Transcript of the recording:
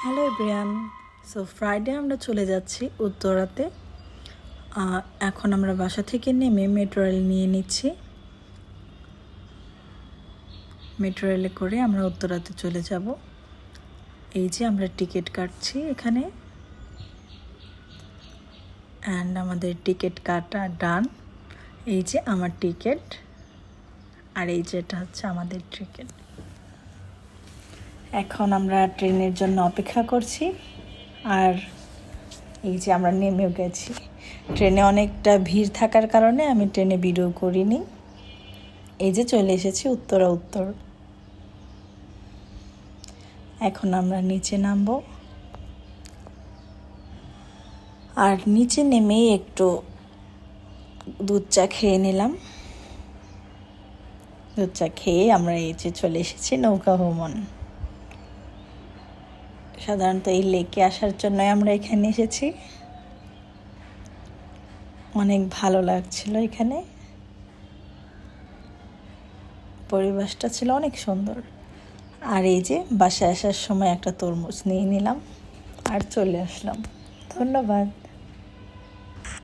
Hello everyone. So Friday আমরা চলে যাচ্ছি উত্তরাতে। এখন আমরা বাসা থেকে নেমে মেট্রো রেল নিয়ে নিচ্ছি। মেট্রো রেলে করে আমরা উত্তরাতে চলে যাব। এই যে আমরা টিকিট কাটছি এখানে, অ্যান্ড আমাদের টিকিট কাটা ডান। এই যে আমার টিকিট, আর এই যেটা হচ্ছে আমাদের টিকিট। এখন আমরা ট্রেনের জন্য অপেক্ষা করছি, আর এই যে আমরা নেমেও গেছি। ট্রেনে অনেকটা ভিড় থাকার কারণে আমি ট্রেনে ভিডিও করিনি। এই যে চলে এসেছি উত্তর। এখন আমরা নিচে নামবো, আর নিচে নেমেই একটু দুধ চা খেয়ে নিলাম। দুধ চা খেয়ে আমরা এই যে চলে এসেছি নৌকা ভ্রমণ। সাধারণত এই লেকে আসার জন্যই আমরা এখানে এসেছি। অনেক ভালো লাগছিল এখানে, পরিবেশটা ছিল অনেক সুন্দর। আর এই যে বাসায় আসার সময় একটা তরমুজ নিয়ে নিলাম আর চলে আসলাম। ধন্যবাদ।